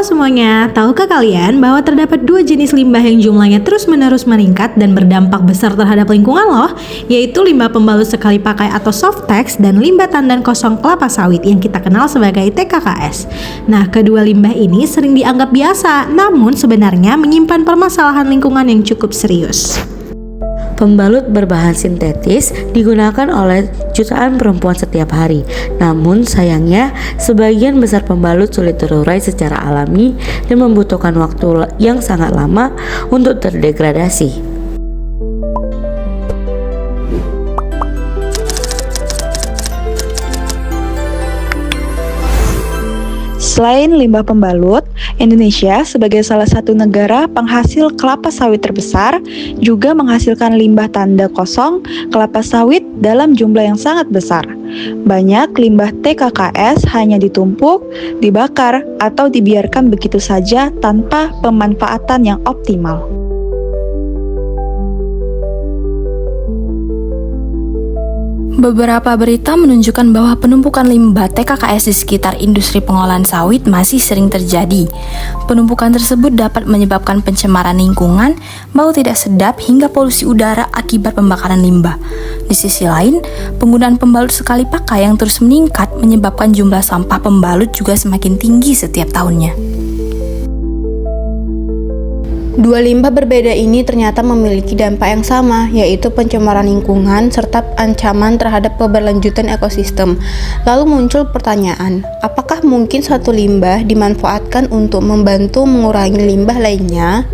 semuanya, tahukah kalian bahwa terdapat dua jenis limbah yang jumlahnya terus-menerus meningkat dan berdampak besar terhadap lingkungan loh, yaitu limbah pembalut sekali pakai atau Softex dan limbah tandan kosong kelapa sawit yang kita kenal sebagai TKKS. Nah, kedua limbah ini sering dianggap biasa, namun sebenarnya menyimpan permasalahan lingkungan yang cukup serius. Pembalut berbahan sintetis digunakan oleh jutaan perempuan setiap hari. Namun sayangnya, sebagian besar pembalut sulit terurai secara alami dan membutuhkan waktu yang sangat lama untuk terdegradasi. Selain limbah pembalut, Indonesia sebagai salah satu negara penghasil kelapa sawit terbesar juga menghasilkan limbah tanda kosong kelapa sawit dalam jumlah yang sangat besar. Banyak limbah TKKS hanya ditumpuk, dibakar, atau dibiarkan begitu saja tanpa pemanfaatan yang optimal. Beberapa berita menunjukkan bahwa penumpukan limbah TKKS di sekitar industri pengolahan sawit masih sering terjadi. Penumpukan tersebut dapat menyebabkan pencemaran lingkungan, bau tidak sedap, hingga polusi udara akibat pembakaran limbah. Di sisi lain, penggunaan pembalut sekali pakai yang terus meningkat menyebabkan jumlah sampah pembalut juga semakin tinggi setiap tahunnya. Dua limbah berbeda ini ternyata memiliki dampak yang sama, yaitu pencemaran lingkungan serta ancaman terhadap keberlanjutan ekosistem. Lalu muncul pertanyaan, apakah mungkin suatu limbah dimanfaatkan untuk membantu mengurangi limbah lainnya?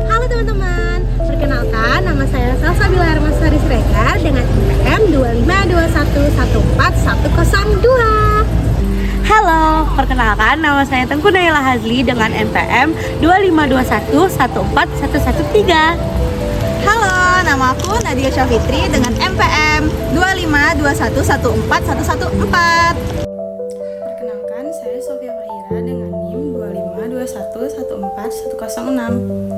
Halo teman-teman, perkenalkan nama saya Salsabila Hermasari Siregar dengan NPM 252114102. Halo, perkenalkan nama saya Tengku Naila Hazli dengan NPM 252114113. Halo, nama aku Nadia Syafitri dengan MPM 252114114. Perkenalkan, saya Sofia Fahira dengan NIM 25211414106.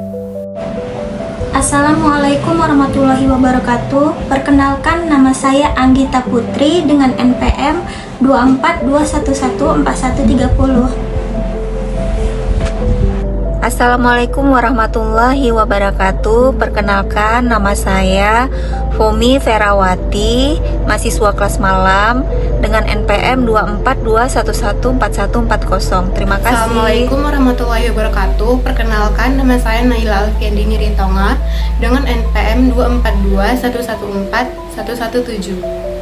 Assalamualaikum warahmatullahi wabarakatuh. Perkenalkan, nama saya Anggita Putri dengan NPM 242114130. Assalamualaikum warahmatullahi wabarakatuh. Perkenalkan, nama saya Fomi Ferawati, mahasiswa kelas malam dengan NPM 242114140. Terima kasih. Assalamualaikum warahmatullahi wabarakatuh. Perkenalkan, nama saya Naila Alfiandini Ritonga dengan NPM 242114117.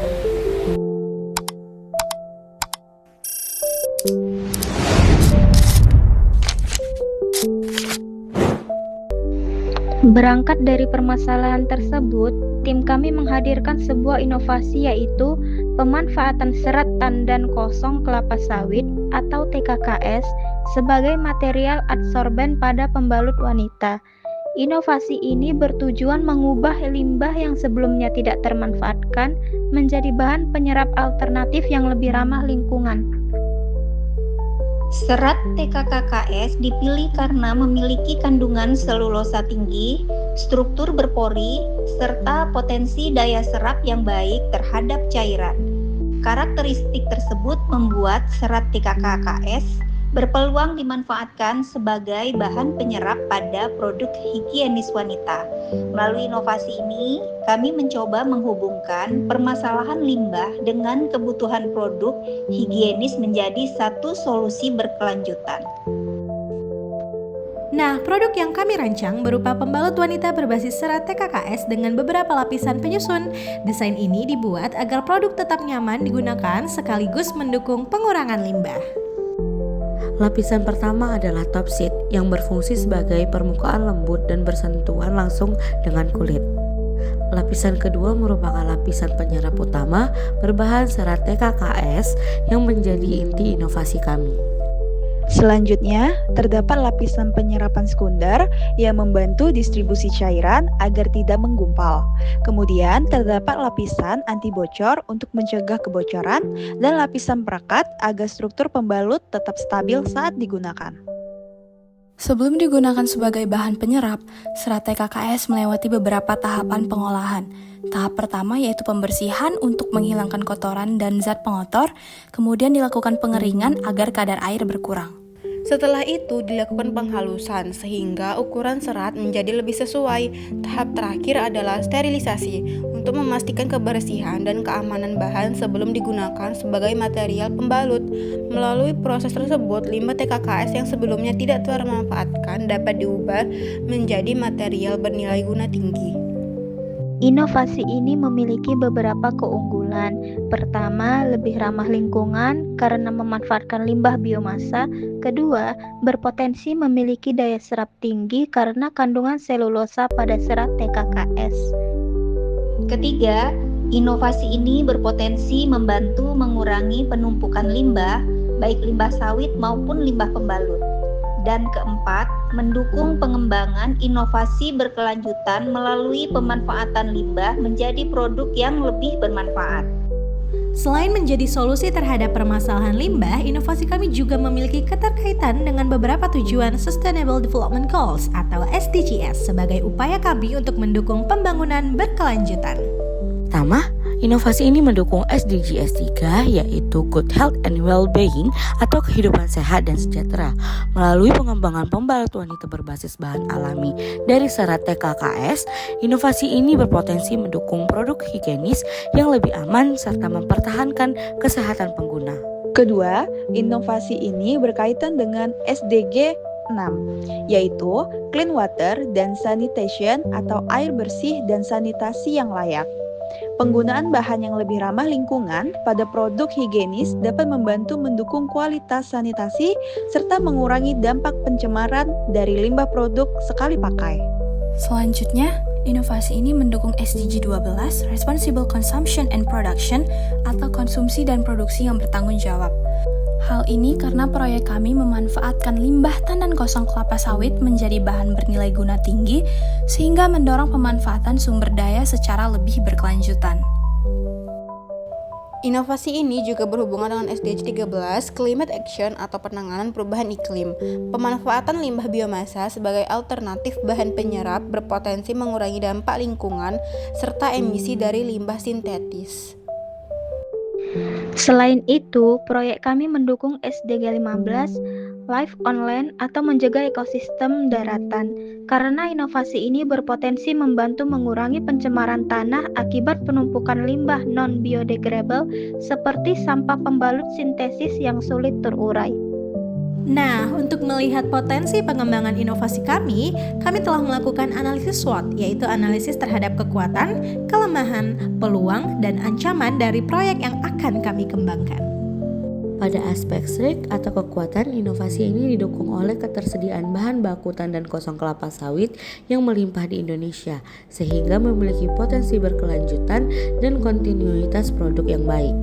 Berangkat dari permasalahan tersebut, tim kami menghadirkan sebuah inovasi, yaitu pemanfaatan serat tandan kosong kelapa sawit atau TKKS sebagai material adsorben pada pembalut wanita. Inovasi ini bertujuan mengubah limbah yang sebelumnya tidak termanfaatkan menjadi bahan penyerap alternatif yang lebih ramah lingkungan. Serat TKKS dipilih karena memiliki kandungan selulosa tinggi, struktur berpori, serta potensi daya serap yang baik terhadap cairan. Karakteristik tersebut membuat serat TKKS berpeluang dimanfaatkan sebagai bahan penyerap pada produk higienis wanita. Melalui inovasi ini, kami mencoba menghubungkan permasalahan limbah dengan kebutuhan produk higienis menjadi satu solusi berkelanjutan. Nah, produk yang kami rancang berupa pembalut wanita berbasis serat TKKS dengan beberapa lapisan penyusun. Desain ini dibuat agar produk tetap nyaman digunakan sekaligus mendukung pengurangan limbah. Lapisan pertama adalah top sheet yang berfungsi sebagai permukaan lembut dan bersentuhan langsung dengan kulit. Lapisan kedua merupakan lapisan penyerap utama berbahan serat TKKS yang menjadi inti inovasi kami. Selanjutnya, terdapat lapisan penyerapan sekunder yang membantu distribusi cairan agar tidak menggumpal. Kemudian, terdapat lapisan anti bocor untuk mencegah kebocoran dan lapisan perekat agar struktur pembalut tetap stabil saat digunakan. Sebelum digunakan sebagai bahan penyerap, serat TKKS melewati beberapa tahapan pengolahan. Tahap pertama yaitu pembersihan untuk menghilangkan kotoran dan zat pengotor, kemudian dilakukan pengeringan agar kadar air berkurang. Setelah itu dilakukan penghalusan sehingga ukuran serat menjadi lebih sesuai. Tahap terakhir adalah sterilisasi untuk memastikan kebersihan dan keamanan bahan sebelum digunakan sebagai material pembalut. Melalui proses tersebut, limbah TKKS yang sebelumnya tidak termanfaatkan dapat diubah menjadi material bernilai guna tinggi. Inovasi ini memiliki beberapa keunggulan. Pertama, lebih ramah lingkungan karena memanfaatkan limbah biomasa. Kedua, berpotensi memiliki daya serap tinggi karena kandungan selulosa pada serat TKKS. Ketiga, inovasi ini berpotensi membantu mengurangi penumpukan limbah, baik limbah sawit maupun limbah pembalut. Dan keempat, mendukung pengembangan inovasi berkelanjutan melalui pemanfaatan limbah menjadi produk yang lebih bermanfaat. Selain menjadi solusi terhadap permasalahan limbah, inovasi kami juga memiliki keterkaitan dengan beberapa tujuan Sustainable Development Goals atau SDGs sebagai upaya kami untuk mendukung pembangunan berkelanjutan. Pertama, inovasi ini mendukung SDGs 3 yaitu Good Health and Well-being atau kehidupan sehat dan sejahtera melalui pengembangan pembalut wanita berbasis bahan alami dari serat TKKS. Inovasi ini berpotensi mendukung produk higienis yang lebih aman serta mempertahankan kesehatan pengguna. Kedua, inovasi ini berkaitan dengan SDG 6, yaitu Clean Water dan Sanitation atau air bersih dan sanitasi yang layak. Penggunaan bahan yang lebih ramah lingkungan pada produk higienis dapat membantu mendukung kualitas sanitasi serta mengurangi dampak pencemaran dari limbah produk sekali pakai. Selanjutnya, inovasi ini mendukung SDG 12, Responsible Consumption and Production atau konsumsi dan produksi yang bertanggung jawab. Hal ini karena proyek kami memanfaatkan limbah tandan kosong kelapa sawit menjadi bahan bernilai guna tinggi, sehingga mendorong pemanfaatan sumber daya secara lebih berkelanjutan. Inovasi ini juga berhubungan dengan SDG 13, Climate Action atau penanganan perubahan iklim. Pemanfaatan limbah biomasa sebagai alternatif bahan penyerap berpotensi mengurangi dampak lingkungan serta emisi dari limbah sintetis. Selain itu, proyek kami mendukung SDG 15, Life on Land atau menjaga ekosistem daratan, karena inovasi ini berpotensi membantu mengurangi pencemaran tanah akibat penumpukan limbah non-biodegradable seperti sampah pembalut sintesis yang sulit terurai. Nah, untuk melihat potensi pengembangan inovasi kami telah melakukan analisis SWOT, yaitu analisis terhadap kekuatan, kelemahan, peluang, dan ancaman dari proyek yang akan kami kembangkan. Pada aspek strike atau kekuatan, inovasi ini didukung oleh ketersediaan bahan baku tandan kosong kelapa sawit yang melimpah di Indonesia, sehingga memiliki potensi berkelanjutan dan kontinuitas produk yang baik.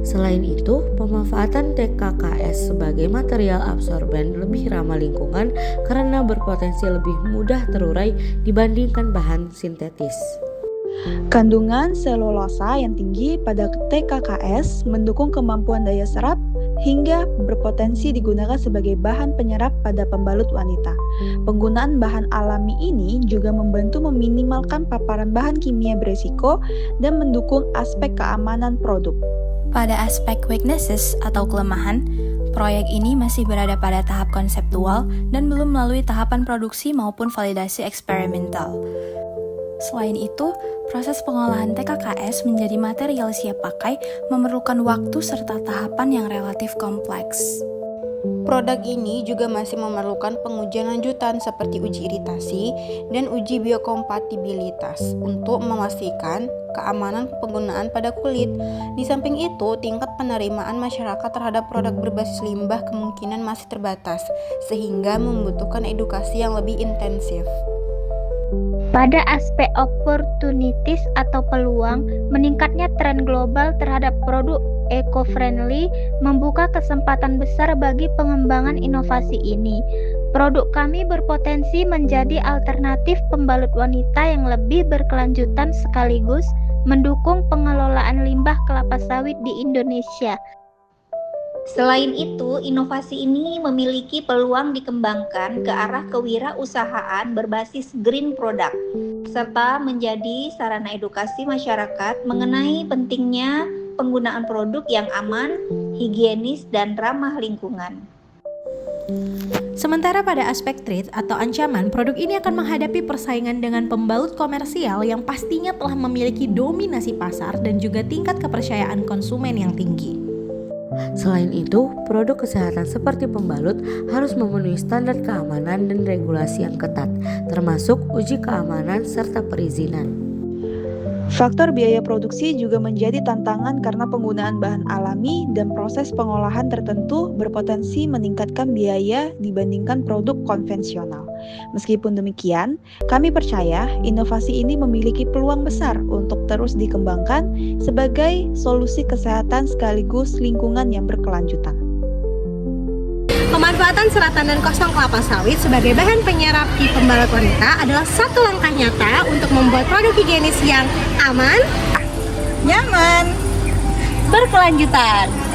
Selain itu, pemanfaatan TKKS sebagai material absorben lebih ramah lingkungan karena berpotensi lebih mudah terurai dibandingkan bahan sintetis. Kandungan selulosa yang tinggi pada TKKS mendukung kemampuan daya serap hingga berpotensi digunakan sebagai bahan penyerap pada pembalut wanita. Penggunaan bahan alami ini juga membantu meminimalkan paparan bahan kimia berisiko dan mendukung aspek keamanan produk. Pada aspek weaknesses atau kelemahan, proyek ini masih berada pada tahap konseptual dan belum melalui tahapan produksi maupun validasi eksperimental. Selain itu, proses pengolahan TKKS menjadi material siap pakai memerlukan waktu serta tahapan yang relatif kompleks. Produk ini juga masih memerlukan pengujian lanjutan seperti uji iritasi dan uji biokompatibilitas untuk memastikan keamanan penggunaan pada kulit. Di samping itu, tingkat penerimaan masyarakat terhadap produk berbasis limbah kemungkinan masih terbatas, sehingga membutuhkan edukasi yang lebih intensif. Pada aspek opportunities atau peluang, meningkatnya tren global terhadap produk eco-friendly membuka kesempatan besar bagi pengembangan inovasi ini. Produk kami berpotensi menjadi alternatif pembalut wanita yang lebih berkelanjutan sekaligus mendukung pengelolaan limbah kelapa sawit di Indonesia. Selain itu, inovasi ini memiliki peluang dikembangkan ke arah kewirausahaan berbasis green product, serta menjadi sarana edukasi masyarakat mengenai pentingnya penggunaan produk yang aman, higienis, dan ramah lingkungan. Sementara pada aspek threat atau ancaman, produk ini akan menghadapi persaingan dengan pembalut komersial yang pastinya telah memiliki dominasi pasar dan juga tingkat kepercayaan konsumen yang tinggi. Selain itu, produk kesehatan seperti pembalut harus memenuhi standar keamanan dan regulasi yang ketat, termasuk uji keamanan serta perizinan. Faktor biaya produksi juga menjadi tantangan karena penggunaan bahan alami dan proses pengolahan tertentu berpotensi meningkatkan biaya dibandingkan produk konvensional. Meskipun demikian, kami percaya inovasi ini memiliki peluang besar untuk terus dikembangkan sebagai solusi kesehatan sekaligus lingkungan yang berkelanjutan. Pemanfaatan serat tandan kosong kelapa sawit sebagai bahan penyerap di pembalut wanita adalah satu langkah nyata untuk membuat produk higienis yang aman, Nyaman, berkelanjutan.